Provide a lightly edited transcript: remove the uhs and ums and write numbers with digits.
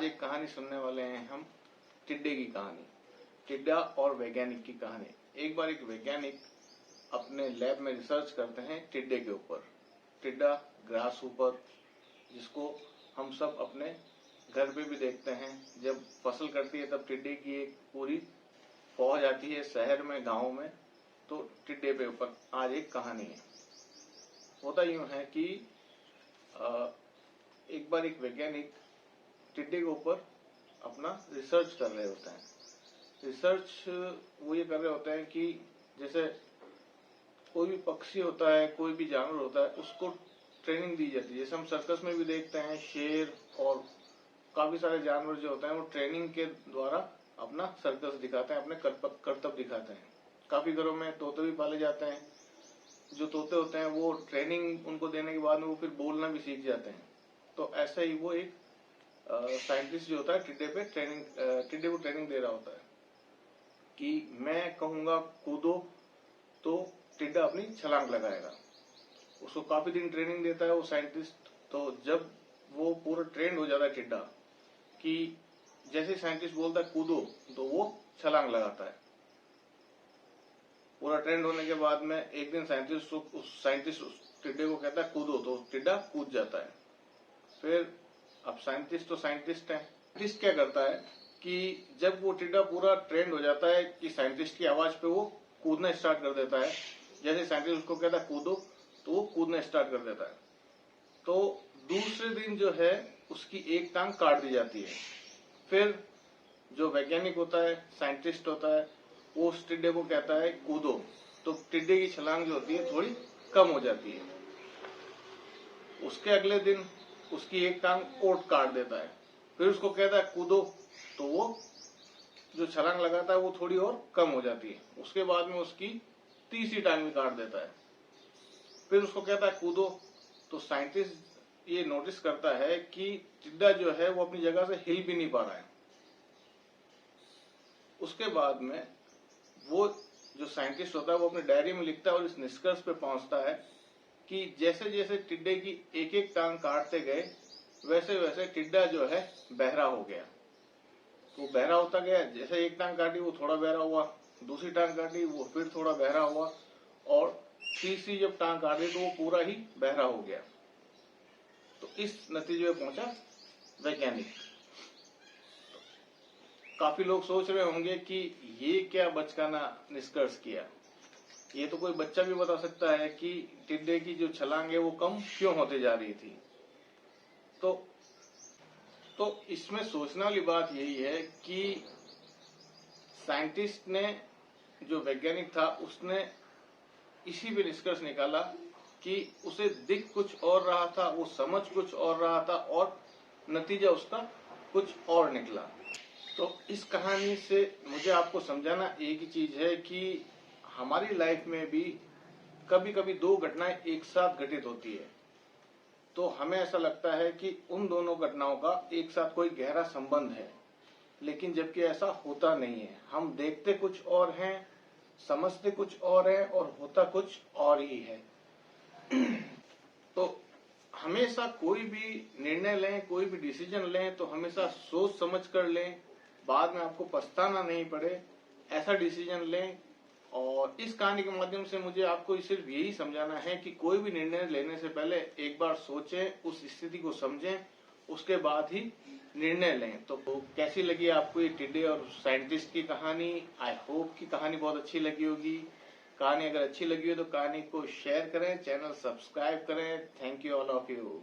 आज एक कहानी सुनने वाले हैं हम, टिड्डे की कहानी। टिड्डा और वैज्ञानिक की कहानी। एक बार एक वैज्ञानिक अपने लैब में रिसर्च करते हैं टिड्डे के ऊपर। टिड्डा ग्रास ऊपर, जिसको हम सब अपने घर पे भी देखते हैं। जब फसल कटती है तब टिड्डे की एक पूरी फौज आती है शहर में, गांव में। तो टिड्डे पे ऊपर आज एक कहानी है। होता यूं है कि एक बार एक वैज्ञानिक टिड्डे के ऊपर अपना रिसर्च कर रहे होते हैं। रिसर्च वो ये कर रहे होते हैं कि जैसे कोई भी पक्षी होता है, कोई भी जानवर होता है, उसको ट्रेनिंग दी जाती है। जैसे हम सर्कस में भी देखते हैं, शेर और काफी सारे जानवर जो होते हैं वो ट्रेनिंग के द्वारा अपना सर्कस दिखाते हैं, अपने करतब दिखाते हैं। काफी घरों में तोते भी पाले जाते हैं। जो तोते होते हैं वो ट्रेनिंग उनको देने के बाद में वो फिर बोलना भी सीख जाते हैं। तो ऐसे ही वो एक साइंटिस्ट जो होता है टिड्डे को ट्रेनिंग दे रहा होता है कि मैं कहूंगा कूदो तो टिड्डा अपनी छलांग लगाएगा। उसको काफी दिन ट्रेनिंग देता है वो साइंटिस्ट। तो जब वो पूरा ट्रेंड हो जाता है टिड्डा कि जैसे साइंटिस्ट बोलता है कूदो तो वो छलांग लगाता है। पूरा ट्रेंड होने के बाद में एक दिन साइंटिस्ट टिड्डे को कहता है कूदो, तो टिड्डा कूद जाता है। फिर अब साइंटिस्ट तो साइंटिस्ट है। साइंटिस्ट क्या करता है कि जब वो टिड्डा पूरा ट्रेंड हो जाता है कि साइंटिस्ट की आवाज पे वो कूदना स्टार्ट कर देता है। जैसे साइंटिस्ट उसको कहता है कूदो तो वो कूदना स्टार्ट कर देता है। तो दूसरे दिन जो है उसकी एक टांग काट दी जाती है। फिर जो वैज्ञानिक होता है, साइंटिस्ट होता है, वो उस टिड्डे को कहता है कूदो, तो टिड्डे की छलांग जो होती है थोड़ी कम हो जाती है। उसके अगले दिन उसकी एक टांग और काट देता है। फिर उसको कहता है कूदो, तो वो जो छलांग लगाता है वो थोड़ी और कम हो जाती है। उसके बाद में उसकी तीसरी टांग भी काट देता है। फिर उसको कहता है कूदो, तो साइंटिस्ट ये नोटिस करता है कि टिड्डा जो है वो अपनी जगह से हिल भी नहीं पा रहा है। उसके बाद में वो जो साइंटिस्ट होता है वो अपने डायरी में लिखता है और इस निष्कर्ष पे पहुंचता है कि जैसे जैसे टिड्डे की एक एक टांग काटते गए वैसे वैसे टिड्डा जो है बहरा हो गया। तो बहरा होता गया। जैसे एक टांग काटी वो थोड़ा बहरा हुआ, दूसरी टांग काटी वो फिर थोड़ा बहरा हुआ, और तीसरी जब टांग काटी तो वो पूरा ही बहरा हो गया। तो इस नतीजे में पहुंचा वैज्ञानिक। काफी लोग सोच रहे होंगे कि ये क्या बचकाना निष्कर्ष किया। ये तो कोई बच्चा भी बता सकता है कि टिड्डे की जो छलांग है वो कम क्यों होते जा रही थी। तो इसमें सोचने वाली बात यही है कि साइंटिस्ट ने, जो वैज्ञानिक था, उसने इसी पे निष्कर्ष निकाला कि उसे दिख कुछ और रहा था, वो समझ कुछ और रहा था, और नतीजा उसका कुछ और निकला। तो इस कहानी से मुझे आपको समझाना एक ही चीज है कि हमारी लाइफ में भी कभी कभी दो घटनाएं एक साथ घटित होती है। तो हमें ऐसा लगता है कि उन दोनों घटनाओं का एक साथ कोई गहरा संबंध है, लेकिन जबकि ऐसा होता नहीं है। हम देखते कुछ और हैं, समझते कुछ और है, और होता कुछ और ही है। तो हमेशा कोई भी निर्णय लें, कोई भी डिसीजन लें तो हमेशा सोच समझ कर लें, बाद में आपको पछताना नहीं पड़े, ऐसा डिसीजन लें। और इस कहानी के माध्यम से मुझे आपको सिर्फ यही समझाना है कि कोई भी निर्णय लेने से पहले एक बार सोचें, उस स्थिति को समझें, उसके बाद ही निर्णय लें। तो कैसी लगी आपको ये टिड्डे और साइंटिस्ट की कहानी? आई होप कि कहानी बहुत अच्छी लगी होगी। कहानी अगर अच्छी लगी हो तो कहानी को शेयर करें, चैनल सब्सक्राइब करें। Thank you all of you.